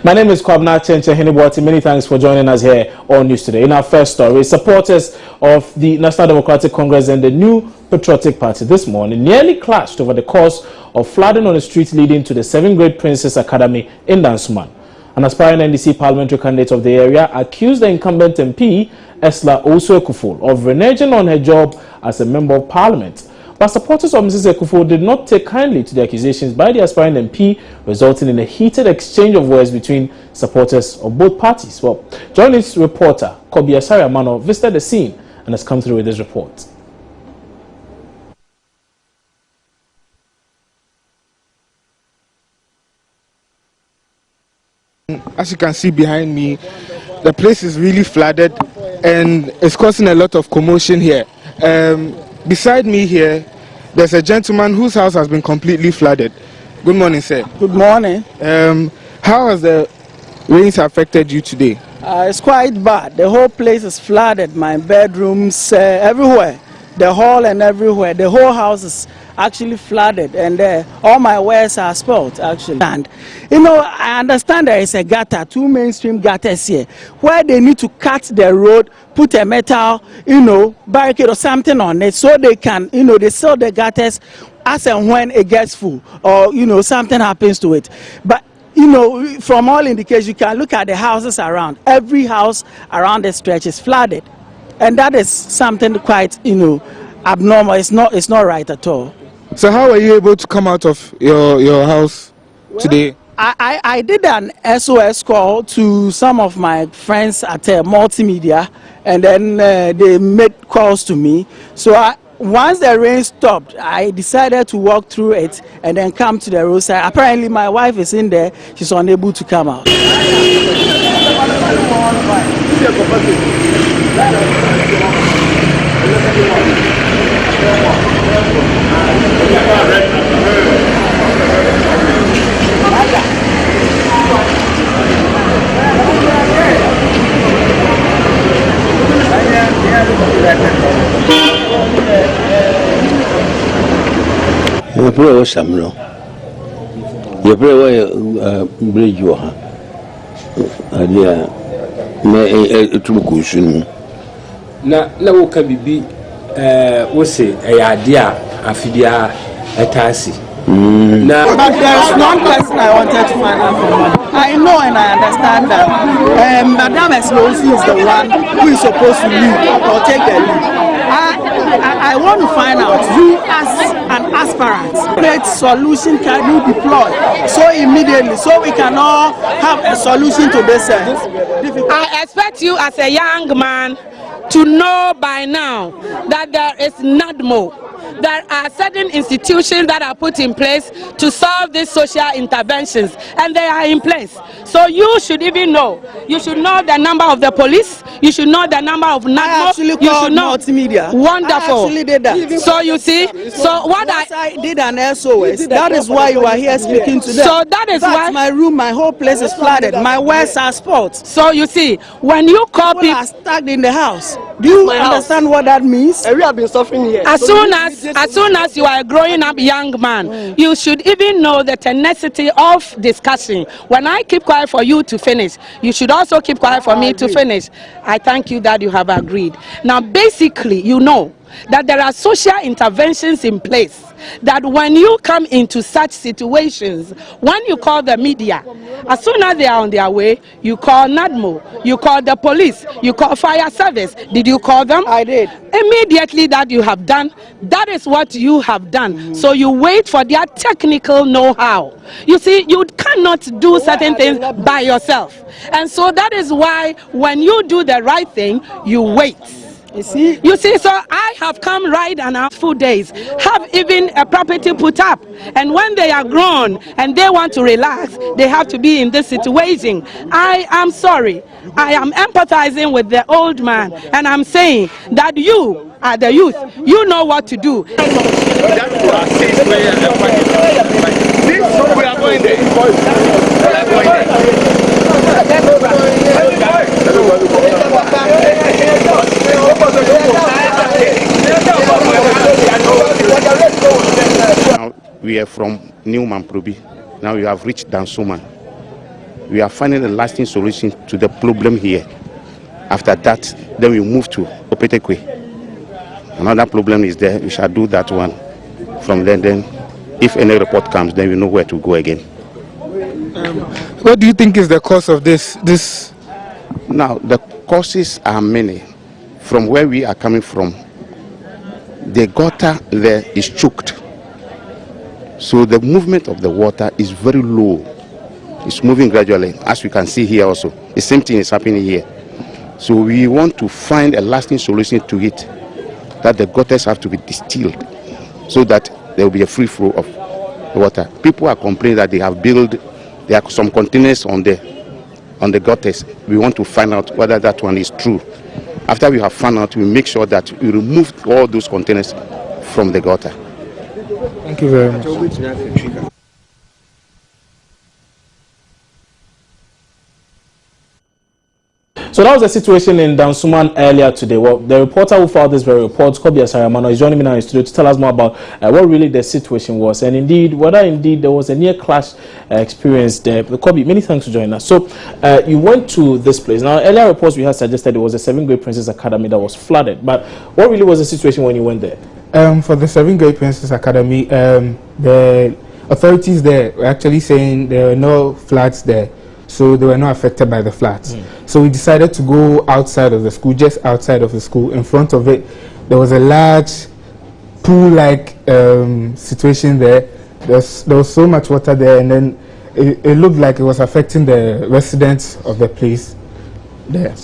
My name is Kwabna Chenche Henibwati. Many thanks for joining us here on News Today. In our first story, supporters of the National Democratic Congress and the New Patriotic Party this morning nearly clashed over the cause of flooding on the street leading to the 7th Grade Princess Academy in Dansuman. An aspiring NDC parliamentary candidate of the area accused the incumbent MP, Esla Osu-Ekufo, of reneging on her job as a member of parliament. But supporters of Mrs. Ekufo did not take kindly to the accusations by the aspiring MP, resulting in a heated exchange of words between supporters of both parties. Well, journalist reporter Kobi Asari Amano visited the scene and has come through with this report. As you can see behind me, the place is really flooded and it's causing a lot of commotion here. Beside me here, there's a gentleman whose house has been completely flooded. Good morning, sir. Good morning. How has the rains affected you today? It's quite bad. The whole place is flooded. My bedrooms, everywhere. The hall and everywhere. The whole house is actually flooded, and all my wares are spoiled, actually. And, I understand there is a gutter, 2 mainstream gutters here, where they need to cut the road, put a metal, barricade or something on it, so they can, they sell the gutters as and when it gets full, or, something happens to it. But from all indications, you can look at the houses around. Every house around the stretch is flooded. And that is something quite, abnormal. It's not right at all. So how were you able to come out of your house today? I did an SOS call to some of my friends at multimedia, and then they made calls to me. So once the rain stopped, I decided to walk through it and then come to the roadside. Apparently my wife is in there. She's unable to come out. You pray with some no. You pray with bridge you have. Me to go soon. Na wo ka bibi wo se eyade afidia etasi. But there's one person I wanted to find out from. I know and I understand that Madame Eslosi is the one who is supposed to lead or take the lead. I want to find out, you as an aspirant, what solution can you deploy so immediately so we can all have a solution to this? I expect you as a young man to know by now that there is NADMO. There are certain institutions that are put in place to solve these social interventions, and they are in place. So you should even know. You should know the number of the police. You should know the number of NADMO. You should know multimedia. Wonderful. I actually did that. So you see, so what I did an SOS. That is why you are here speaking to them. So that is why my room, my whole place is flooded. My wares are spoiled. So you see, when you call people are stuck in the house. Do you understand what that means? We have been suffering here. As soon as you are a growing up young man, you should even know the tenacity of discussion. When I keep quiet for you to finish, you should also keep quiet for me to finish. I thank you that you have agreed. Now, basically, you know that there are social interventions in place, that when you come into such situations, when you call the media, as soon as they are on their way, you call NADMO, you call the police, you call fire service. Did you call them? I did. Immediately that you have done, that is what you have done. So you wait for their technical know-how. You see, you cannot do certain things by yourself. And so that is why when you do the right thing, you wait. You see, so I have come right and out full days, have even a property put up, and when they are grown and they want to relax, they have to be in this situation. I am sorry. I am empathizing with the old man, and I'm saying that you are the youth. You know what to do. We are going Now we are from Newman Probi. Now we have reached Dansuman. we are finding a lasting solution to the problem here. After that, then we move to Opetekwe. Another problem is there. We shall do that one. From then, if any report comes, then we know where to go again. What do you think is the cause of this? Now, the causes are many. From where we are coming from, the gutter there is choked. So the movement of the water is very low. It's moving gradually, as we can see here also. The same thing is happening here. So we want to find a lasting solution to it, that the gutters have to be distilled so that there will be a free flow of water. People are complaining that there are some containers on the gutters. We want to find out whether that one is true. After we have found out, we make sure that we remove all those containers from the gutter. Thank you very much. So that was the situation in Dansuman earlier today. Well, the reporter who filed this very report, Kobi Asariamano, is joining me now in studio to tell us more about what really the situation was, and indeed whether indeed there was a near clash experience there. Kobi, many thanks for joining us. So you went to this place. Now, earlier reports we had suggested it was a 7th grade Princess Academy that was flooded. But what really was the situation when you went there? For the 7th grade Princess Academy, the authorities there were actually saying there were no floods there. So they were not affected by the floods. So we decided to go outside of the school, just outside of the school. In front of it, there was a large pool-like situation there. There was so much water there, and then it looked like it was affecting the residents of the place there.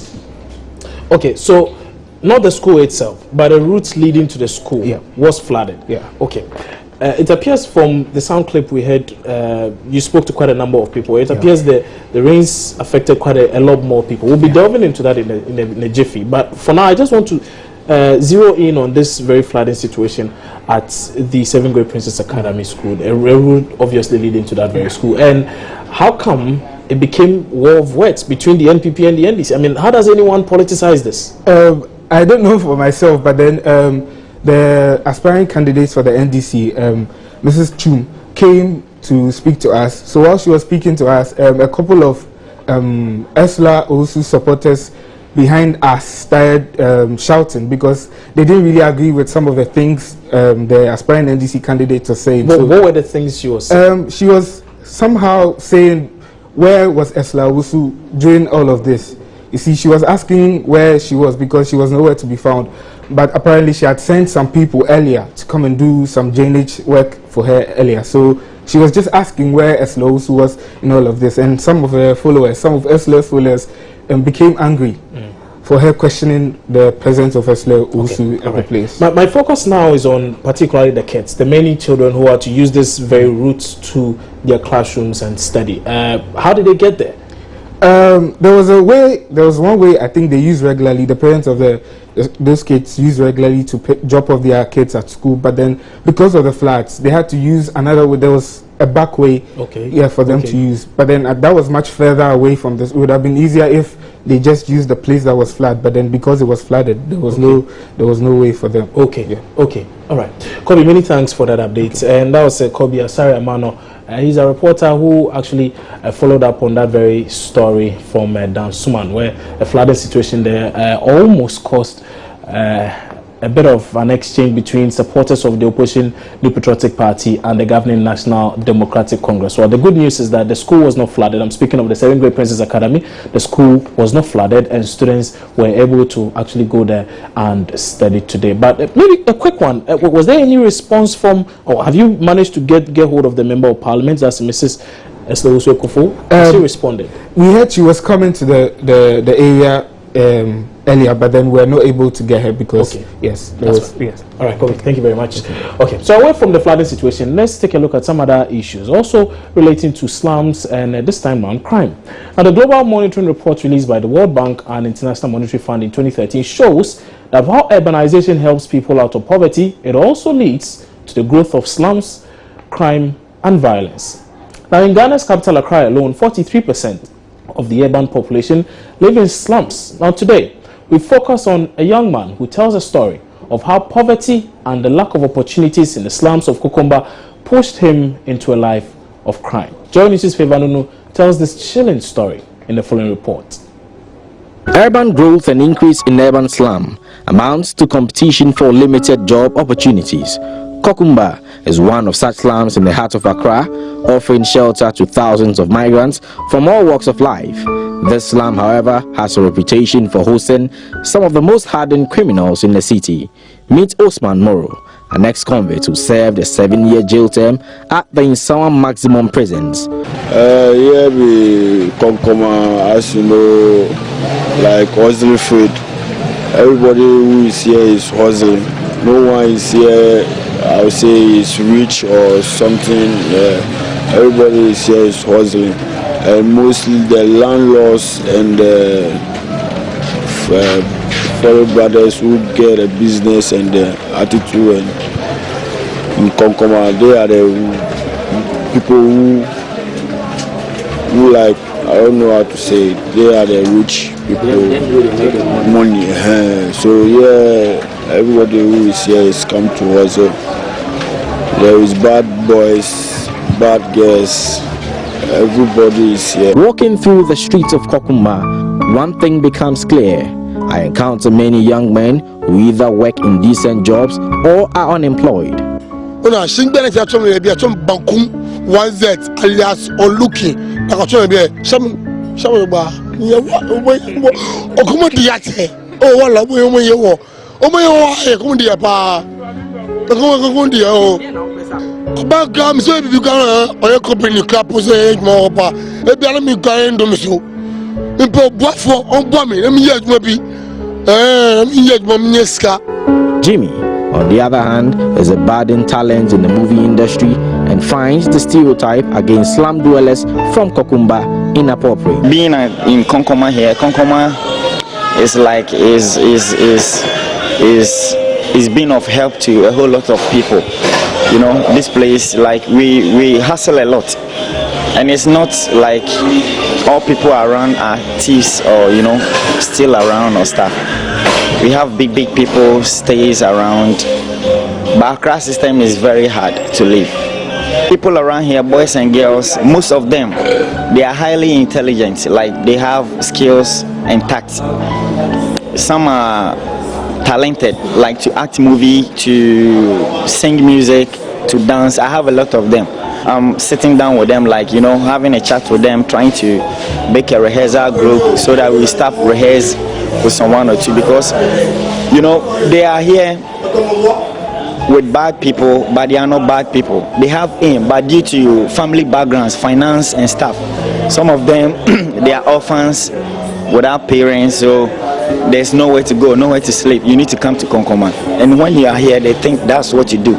Okay, so not the school itself, but the routes leading to the school was flooded. Yeah. Okay. It appears from the sound clip we heard, you spoke to quite a number of people. It appears the rains affected quite a lot more people. We'll be delving into that in a jiffy. But for now, I just want to zero in on this very flooding situation at the 7th grade Princess Academy School, a road obviously leading to that very school. And how come it became war of words between the NPP and the NDC? I mean, how does anyone politicize this? I don't know for myself, but then the aspiring candidates for the NDC, Mrs. Chum, came to speak to us. So while she was speaking to us, a couple of Esla also supporters behind us started shouting because they didn't really agree with some of the things the aspiring NDC candidates were saying. What were the things she was saying? She was somehow saying, where was Esla Owusu during all of this? You see, she was asking where she was because she was nowhere to be found. But apparently she had sent some people earlier to come and do some drainage work for her earlier. So she was just asking where Esla Owusu was in all of this. And some of her followers, some of Esla's followers became angry for her questioning the presence of Esla Owusu at the place. My focus now is on particularly the kids, the many children who are to use this very route to their classrooms and study. How did they get there? There was one way I think they use regularly. The parents of those kids use regularly to drop off their kids at school, but then because of the floods, they had to use another way. There was a back way, for them to use. But then that was much further away from this. It would have been easier if they just used the place that was flooded. But then because it was flooded, there was no way for them. Okay, all right. Kobi, many thanks for that update. And that was Kobi Asariamano. He's a reporter who actually followed up on that very story from Dansuman, where a flooding situation there almost caused a bit of an exchange between supporters of the opposition New Patriotic Party and the governing National Democratic Congress. Well, the good news is that the school was not flooded. I'm speaking of the 7th grade Princess Academy. The school was not flooded and students were able to actually go there and study today. But maybe a quick one. Was there any response from, or have you managed to get hold of the Member of Parliament, that's Mrs. Esla Owusu Ekufo? She responded. We heard she was coming to the area earlier, but then we're not able to get her because yes. All right, Kobe, thank you very much. Okay, so away from the flooding situation, let's take a look at some other issues also relating to slums and this time around crime. Now, the global monitoring report released by the World Bank and International Monetary Fund in 2013 shows that while urbanization helps people out of poverty, it also leads to the growth of slums, crime and violence. Now, in Ghana's capital Accra alone, 43% of the urban population live in slums. Now, today we focus on a young man who tells a story of how poverty and the lack of opportunities in the slums of Kokomba pushed him into a life of crime. Joy News' Favor Nunu tells this chilling story in the following report. Urban growth and increase in urban slum amounts to competition for limited job opportunities. Kokumba is one of such slums in the heart of Accra, offering shelter to thousands of migrants from all walks of life. This slum, however, has a reputation for hosting some of the most hardened criminals in the city. Meet Osman Moro, an ex-convict who served a 7-year jail term at the Insawa Maximum Prisons. Here we Konkoma, as you know, like hustling food. Everybody who is here is hustling. No one is here, I would say, is rich or something. Everybody is here is hustling. And mostly the landlords and the fellow brothers who get a business and the attitude. And in Konkoma, they are the people who like, I don't know how to say it, they are the rich people, money. So yeah, everybody who is here is come to us. There is bad boys, bad girls, everybody is here. Walking through the streets of Kokumba, one thing becomes clear. I encounter many young men who either work in decent jobs or are unemployed. Alias Oluki. Jimmy, on the other hand, is a budding talent in the movie industry and finds the stereotype against slum dwellers from Kokumba inappropriate. Being in Konkoma here, Konkoma is like is being of help to a whole lot of people. You know, this place, like we hustle a lot, and it's not like all people around are thieves or still around or stuff. We have big people stays around, but Accra system is very hard to live. People around here, boys and girls, most of them, they are highly intelligent, like they have skills and tact. Some are talented, like to act movie, to sing music, to dance. I have a lot of them. I'm sitting down with them, like having a chat with them, trying to make a rehearsal group so that we start rehearse with someone or two, because they are here with bad people, but they are not bad people. They have aim, but due to family backgrounds, finance and stuff, some of them they are orphans without parents, so there's nowhere to go, nowhere to sleep. You need to come to Konkoma, and when you are here, they think that's what you do.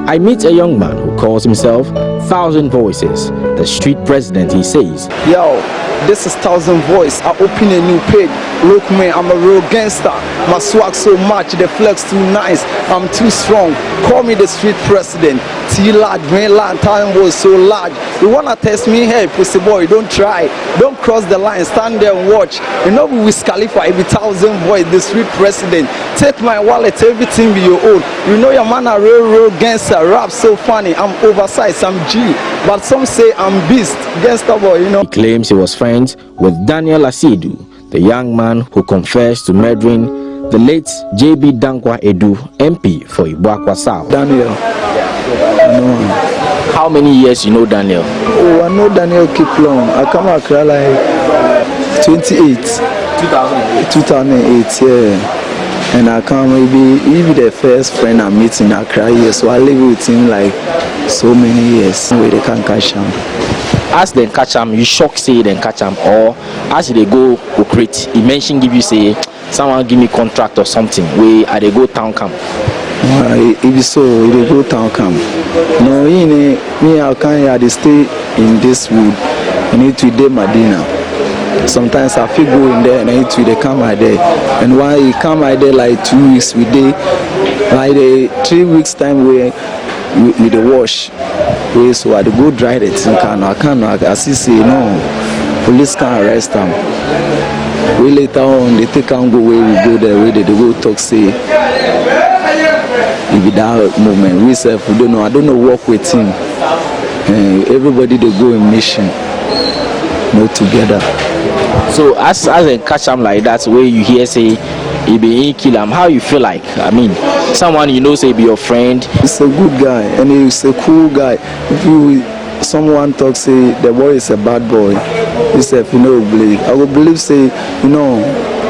I meet a young man who calls himself Thousand Voices, the street president. He says, "Yo, this is Thousand Voice. I open a new page. Look, man, I'm a real gangster. My swag so much, the flex too nice. I'm too strong. Call me the street president. T large, man, large, Thousand Voice so large. You wanna test me? Hey, pussy boy, don't try. Don't cross the line. Stand there and watch. We with Khalifa, every Thousand Voice, the street president. Take my wallet, everything be your own. Your man a real gangster. Rap so funny. I'm oversized. I'm G, but some say I'm beast. Gangster boy, He claims he was friends with Daniel Asidu, the young man who confessed to murdering the late J.B. Dankwa Edu, MP for Ibuakwa South. Daniel, I know him. How many years you know Daniel? Oh, I know Daniel keep long. I come Accra like 28. 2008, yeah. And I come maybe the first friend I meet in Accra here, so I live with him like so many years. Where they can't catch him. As they catch him, you shock say they catch him, or as they go operate, he mentioned give you say someone give me contract or something where they go town camp. If so, they go town camp. No, me I can't stay in this wood. I need to do Medina. Sometimes I feel go in there and I need to they come out there. And why he come out there like 2 weeks we day, like the 3 weeks time we the wash. So I go dry the thing. I see say no, police can't arrest them. We later on they take and go where we go there where they go talk say if that moment we self we don't know. I don't know work with him. Everybody they go in mission. together. So as a catch am like that, where you hear say he be kill him, how you feel like? I mean, someone you know say be your friend. He's a good guy and he's a cool guy. If someone talks say the boy is a bad boy, he said believe. I would believe say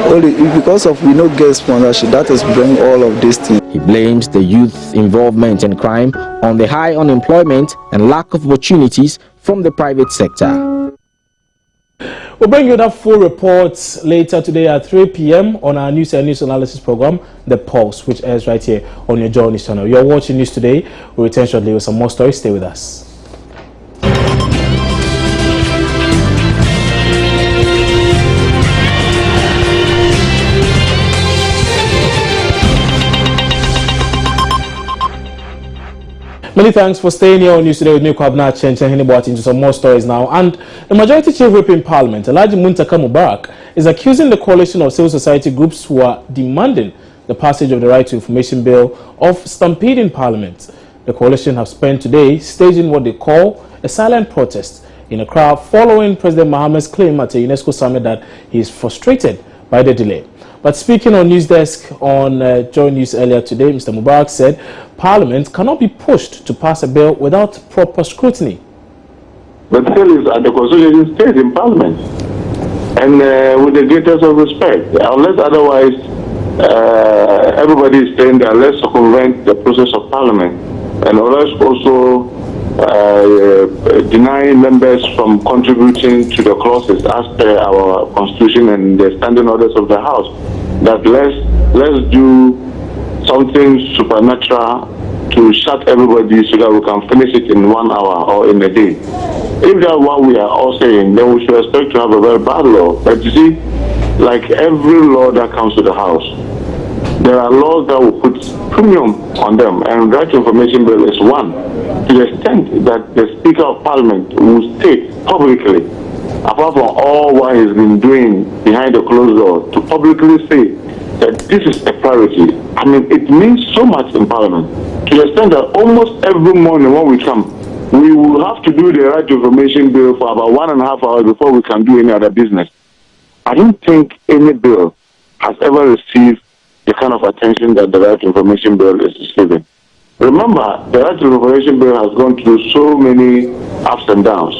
only because of get sponsorship, that is bring all of these things. He blames the youth involvement in crime on the high unemployment and lack of opportunities from the private sector. We'll bring you that full report later today at 3 p.m. on our news and news analysis program, The Pulse, which airs right here on your Joy News channel. You're watching News Today. We'll return shortly with some more stories. Stay with us. Many thanks for staying here on News Today with me, Kwabna Chenchen Henibwat, into some more stories now. And the Majority Chief Whip in Parliament, Elijah Muntaka Mubarak, is accusing the coalition of civil society groups who are demanding the passage of the Right to Information Bill of stampeding Parliament. The coalition have spent today staging what they call a silent protest in a crowd following President Mohammed's claim at a UNESCO summit that he is frustrated by the delay. But speaking on News Desk on Joy News earlier today, Mr. Mubarak said Parliament cannot be pushed to pass a bill without proper scrutiny. The bill is at the constitution stage in Parliament, and with the greatest of respect, unless otherwise everybody is saying that let's circumvent the process of Parliament, and let's also deny members from contributing to the clauses as per our constitution and the standing orders of the House. That let's do something supernatural to shut everybody so that we can finish it in 1 hour or in a day. If that's what we are all saying, then we should expect to have a very bad law. But you see, like every law that comes to the House, there are laws that will put premium on them, and Right to Information Bill is one. To the extent that the Speaker of Parliament will state publicly, apart from all what he's been doing behind the closed door, to publicly say that this is a priority. I mean, it means so much in Parliament. To the extent that almost every morning when we come, we will have to do the Right to Information Bill for about 1.5 hours before we can do any other business. I don't think any bill has ever received the kind of attention that the Right to Information Bill is receiving. Remember, the Right to Information Bill has gone through so many ups and downs.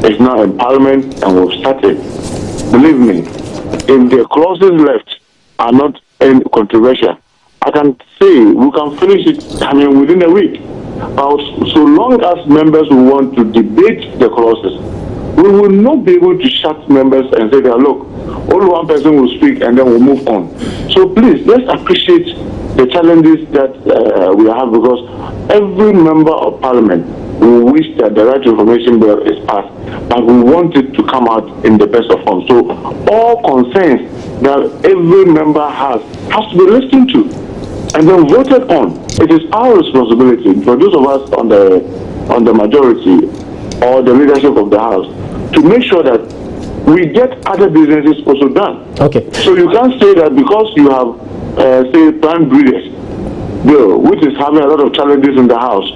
It's now in Parliament and we've started. Believe me, if the clauses left are not any controversial, I can say we can finish it, within a week. So long as members will want to debate the clauses, we will not be able to shut members and say that, look, only one person will speak and then we'll move on. So please, let's appreciate the challenges that we have, because every member of Parliament will wish that the Right to Information Bill is passed, but we want it to come out in the best of form. So all concerns that every member has to be listened to and then voted on. It is our responsibility for those of us on the majority or the leadership of the House to make sure that we get other businesses also done. Okay. So you can't say that because you have, say, plant breeders bill, which is having a lot of challenges in the House,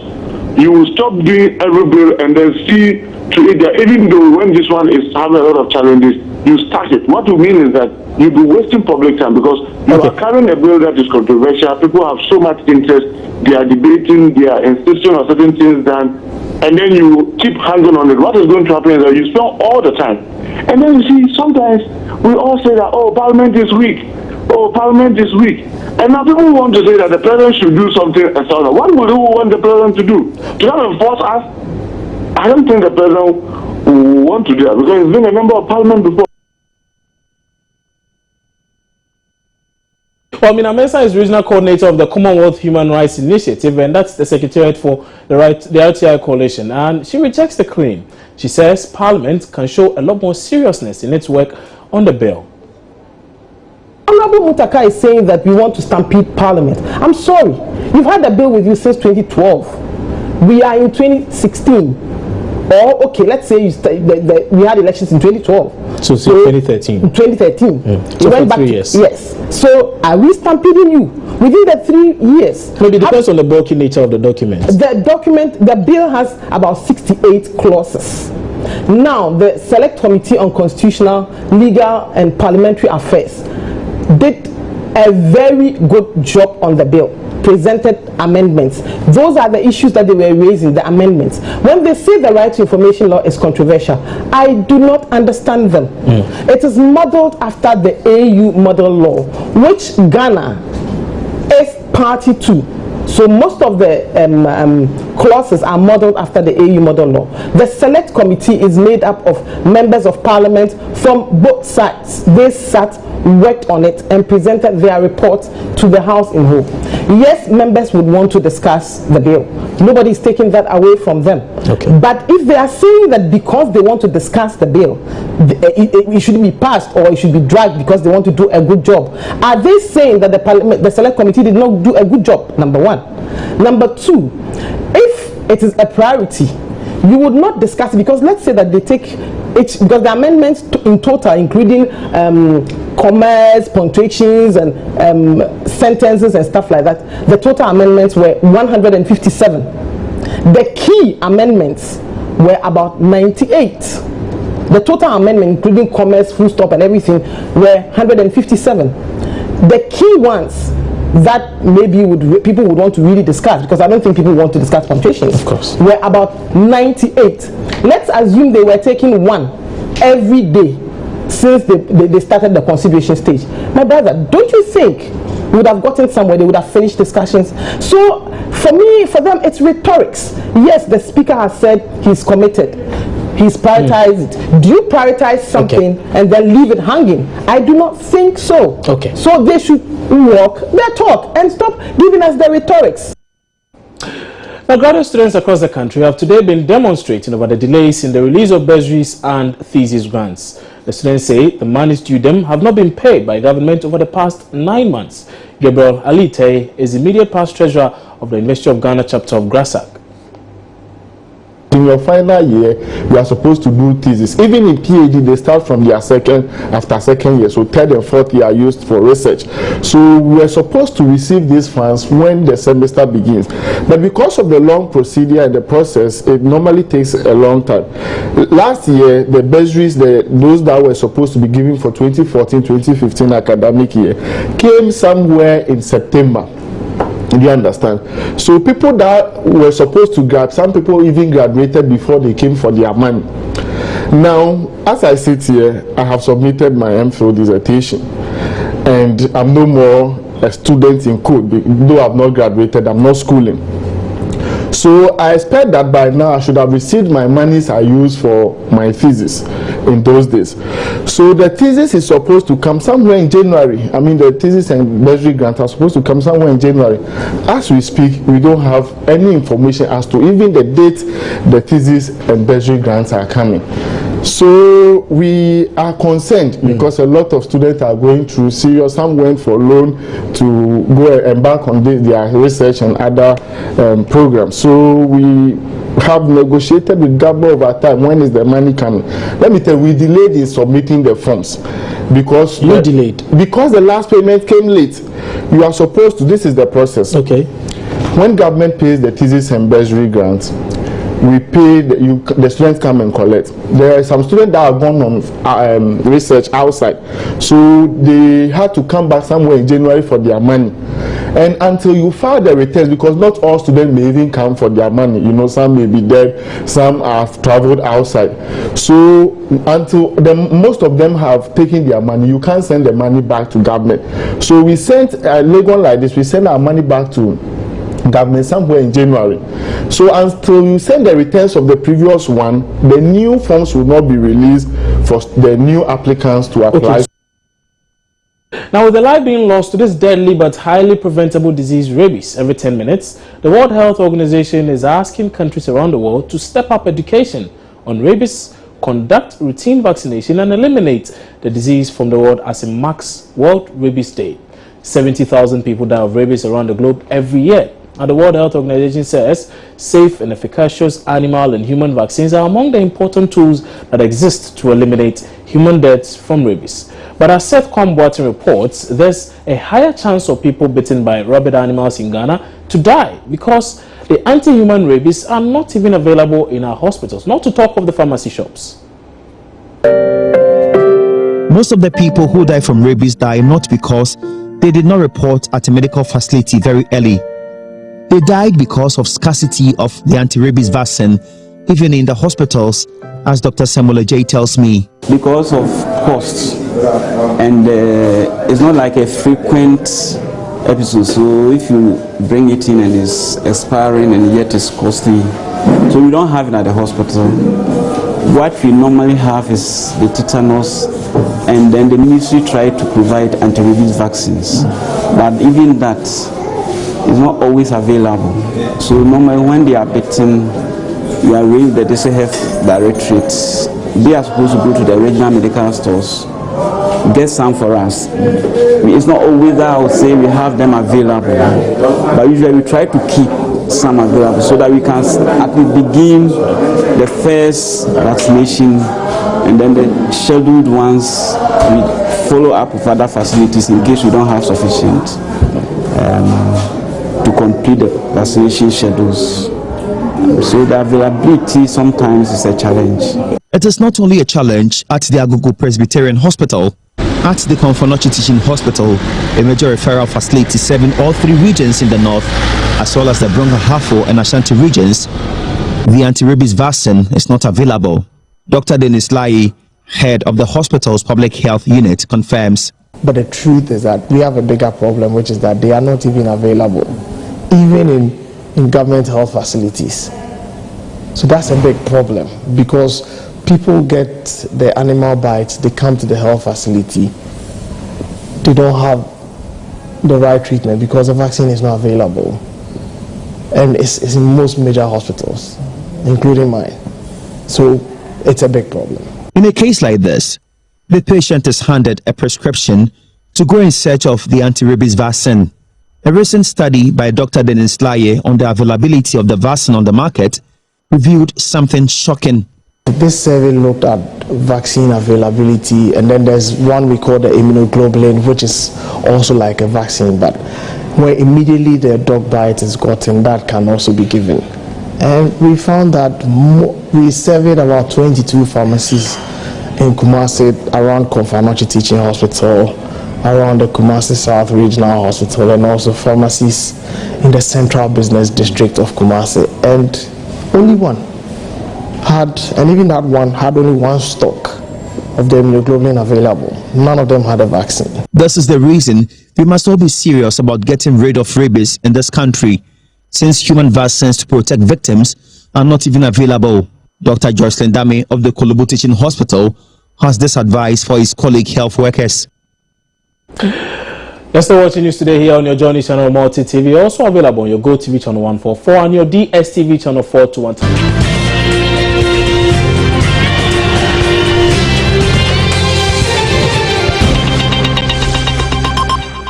you will stop doing every bill and then see to it that even though when this one is having a lot of challenges, you start it. What you mean is that you'll be wasting public time, because you are carrying a bill that is controversial. People have so much interest. They are debating, they are insisting on certain things done, and then you keep hanging on it. What is going to happen is that you spend all the time. And then you see, sometimes we all say that, oh, Parliament is weak. Oh, Parliament is weak. And now people want to say that the President should do something and so on. What would we want the President to do? To not enforce us? I don't think the President will want to do that, because he's been a member of Parliament before. Well, Mina Mensah is regional coordinator of the Commonwealth Human Rights Initiative, and that's the secretariat for the RTI coalition. And she rejects the claim. She says Parliament can show a lot more seriousness in its work on the bill. Honorable Muntaka is saying that we want to stampede Parliament. I'm sorry. You've had the bill with you since 2012. We are in 2016. Or, okay, let's say we had elections in 2012. So 2013. 2013. Mm. So went back 3 years. Yes. So are we stampeding you within the 3 years? Maybe it depends on the bulky nature of the document. The bill has about 68 clauses. Now, the Select Committee on Constitutional, Legal and Parliamentary Affairs did a very good job on the bill, presented amendments. Those are the issues that they were raising, the amendments. When they say the right to information law is controversial, I do not understand them. It is modeled after the AU model law, which Ghana is party to. So most of the clauses are modeled after the AU model law. The Select Committee is made up of members of parliament from both sides. They sat, worked on it and presented their report to the House in whole. Yes, members would want to discuss the bill. Nobody is taking that away from them. Okay. But if they are saying that because they want to discuss the bill, it should be passed or it should be dragged because they want to do a good job, are they saying that the Select Committee did not do a good job? Number one. Number two, if it is a priority, you would not discuss it, because let's say that they take it, because the amendments in total, including commas, punctuations and sentences and stuff like that, the total amendments were 157. The key amendments were about 98. The total amendment, including commas, full stop and everything, were 157. The key ones that maybe people would want to really discuss, because I don't think people want to discuss punctuations, of course, were about 98. Let's assume they were taking one every day since they started the consideration stage. My brother, don't you think we would have gotten somewhere? They would have finished discussions. So for me, for them, it's rhetorics. Yes, the speaker has said he's committed, he's prioritized it. Do you prioritize something and then leave it hanging? I do not think so. Okay. So they should walk their talk and stop giving us the rhetorics. Now, graduate students across the country have today been demonstrating over the delays in the release of bursaries and thesis grants. The students say the monies due them have not been paid by government over the past 9 months. Gabriel Alite is immediate past treasurer of the University of Ghana chapter of Grasak. In your final year, you are supposed to do thesis. Even in PhD, they start from their after second year. So third and fourth year are used for research. So we are supposed to receive these funds when the semester begins. But because of the long procedure and the process, it normally takes a long time. Last year, the bursaries, those that were supposed to be given for 2014-2015 academic year, came somewhere in September. Do you understand? So people that were supposed to grad, some people even graduated before they came for their money. Now, as I sit here, I have submitted my MPhil dissertation, and I'm no more a student in code, though I've not graduated, I'm not schooling. So I expect that by now I should have received my monies I used for my thesis in those days. So the thesis is supposed to come somewhere in January. I mean, the thesis and bursary grant are supposed to come somewhere in January. As we speak, we don't have any information as to even the date the thesis and bursary grants are coming. So we are concerned because a lot of students are going through serious. Some went for loan to go embark on their research and other programs. So we have negotiated with government over time. When is the money coming? Let me tell you, we delayed in submitting the forms because because the last payment came late. You are supposed to. This is the process. Okay. When government pays the thesis and bursary grants, we pay the students come and collect. There are some students that have gone on research outside, so they had to come back somewhere in January for their money. And until you file the returns, because not all students may even come for their money, you know, some may be dead, some have traveled outside. So until most of them have taken their money, you can't send the money back to government. So we sent Legon like this, we send our money back to government somewhere in January. So until you send the returns of the previous one, the new forms will not be released for the new applicants to apply. Okay. Now, with the life being lost to this deadly but highly preventable disease, rabies, every 10 minutes, the World Health Organization is asking countries around the world to step up education on rabies, conduct routine vaccination, and eliminate the disease from the world as it marks World Rabies Day. 70,000 people die of rabies around the globe every year. Now, the World Health Organization says safe and efficacious animal and human vaccines are among the important tools that exist to eliminate human deaths from rabies. But as Seth Kwamboatin reports, there's a higher chance of people bitten by rabid animals in Ghana to die because the anti-human rabies are not even available in our hospitals, not to talk of the pharmacy shops. Most of the people who die from rabies die not because they did not report at a medical facility very early. They died because of scarcity of the anti-rabies vaccine, even in the hospitals, as Dr. Samuel J tells me. Because of costs, and it's not like a frequent episode, so if you bring it in and it's expiring and yet it's costly, so we don't have it at the hospital. What we normally have is the tetanus, and then the ministry tried to provide anti-rabies vaccines, but even that is not always available. So normally when they are bitten, you arrange the district health directorates. They are supposed to go to the regional medical stores, get some for us. It's not always that I would say we have them available, but usually we try to keep some available so that we can at least begin the first vaccination, and then the scheduled ones we follow up with other facilities in case we don't have sufficient to complete the vaccination schedules. So the availability sometimes is a challenge. It is not only a challenge at the Agogo Presbyterian Hospital. At the Konfonochi Teaching Hospital, a major referral facility serving all three regions in the north, as well as the Bronga Hafo and Ashanti regions, the anti-rabies vaccine is not available. Dr. Dennis Lai, head of the hospital's public health unit, confirms. But the truth is that we have a bigger problem, which is that they are not even available, even in government health facilities. So that's a big problem, because people get the animal bites, they come to the health facility, they don't have the right treatment because the vaccine is not available. And it's in most major hospitals, including mine. So it's a big problem. In a case like this, the patient is handed a prescription to go in search of the anti-rabies vaccine. A recent study by Dr. Dennis Laye on the availability of the vaccine on the market revealed something shocking. This survey looked at vaccine availability, and then there's one we call the immunoglobulin, which is also like a vaccine, but where immediately the dog bite is gotten, that can also be given. And we found that we surveyed about 22 pharmacies in Kumasi, around Konfonochi Teaching Hospital, around the Kumasi South Regional Hospital, and also pharmacies in the Central Business District of Kumasi, and only one had, and even that one had only one stock of the immunoglobulin available. None of them had a vaccine. This is the reason we must all be serious about getting rid of rabies in this country, since human vaccines to protect victims are not even available. Dr. Jocelyn Dame of the Kolobo Teaching Hospital has this advice for his colleague health workers. You're still watching news today here on your Journey channel Multi TV, also available on your Go TV channel 144 and your DSTV channel 421.